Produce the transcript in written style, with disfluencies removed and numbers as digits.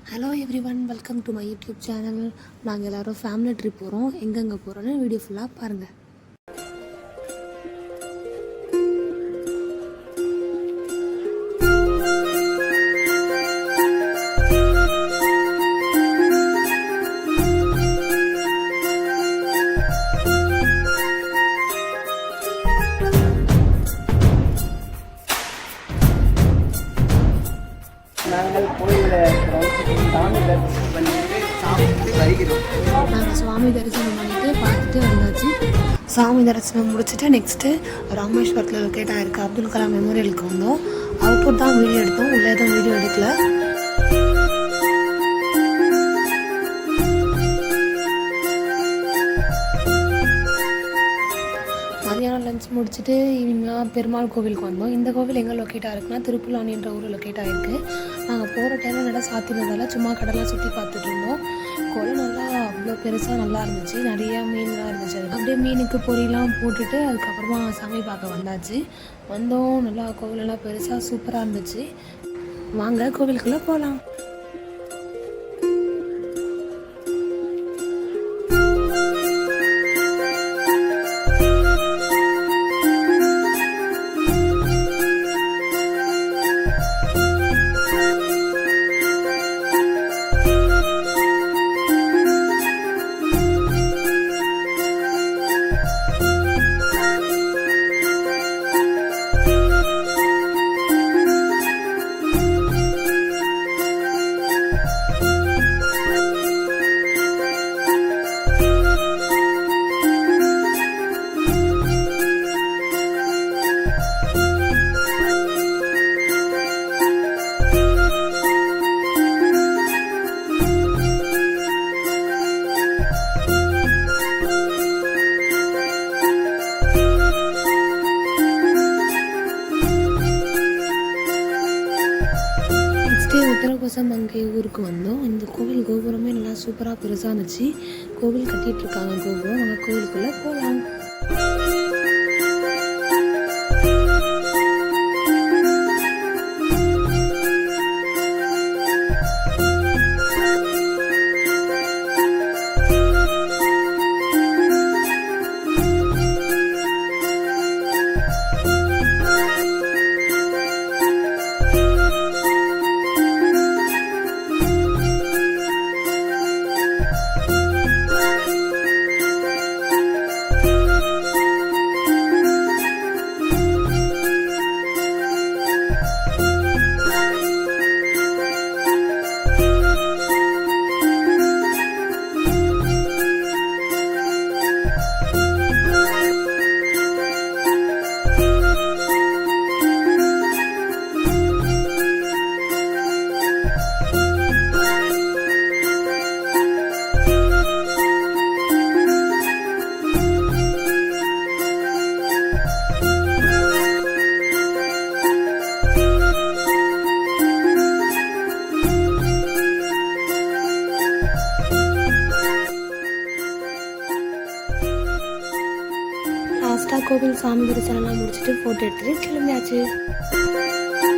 Hello every one, welcome to my YouTube channel. நாங்கள் எல்லோரும் family trip போகிறோம். எங்கெங்கே போகிறோன்னு வீடியோ ஃபுல்லாக பாருங்கள். நாங்கள் கோயிலில் இருக்கிறோம். சாமி தரிசனம் பண்ணிட்டு சாப்பிட்டு வருகிறோம். நாங்கள் சுவாமி தரிசனம் பண்ணிவிட்டு பார்த்துட்டு வந்தாச்சு. சாமி தரிசனம் முடிச்சுட்டு நெக்ஸ்ட்டு ராமேஸ்வரத்தில் லொக்கேட் ஆகிருக்கு அப்துல் கலாம் மெமோரியலுக்கு வந்தோம். அவுட்புட் தான் வீடியோ எடுத்தோம், உள்ளே எதுவும் வீடியோ எடுக்கல. மதியானம் லஞ்ச் முடிச்சுட்டு ஈவினிங்லாம் பெருமாள் கோவிலுக்கு வந்தோம். இந்த கோவில் எங்கே லொக்கேட் ஆகிருக்குன்னா திருப்புலானின்ற ஊரில் லொக்கேட் ஆகிருக்கு. நாங்கள் போகிற டைமில் நல்லா சாத்தினதால் சும்மா கடலாம் சுற்றி பார்த்துட்டு இருந்தோம். குளம் நல்லா அவ்வளோ பெருசாக நல்லா இருந்துச்சு, நிறையா மீன்லாம் இருந்துச்சு. அப்படியே மீனுக்கு பொரியெலாம் போட்டுட்டு அதுக்கப்புறமா சாமி பார்க்க வந்தாச்சு. வந்தோம், நல்லா கோவிலெல்லாம் பெருசாக சூப்பராக இருந்துச்சு. வாங்க கோவிலுக்குள்ளே போகலாம். உத்தரகோசம் அங்கே ஊருக்கு வந்தோம். இந்த கோவில் கோபுரமே நல்லா சூப்பராக பெருசாக இருந்துச்சு. கோவில் கட்டிகிட்ருக்காங்க கோபுரம். நாங்கள் கோவிலுக்குள்ளே போகலாம். லாஸ்ட்டாக கோவில் சாமி தரிசனம்லாம் முடிச்சுட்டு ஃபோட்டோ எடுத்துகிட்டு கிளம்பியாச்சு.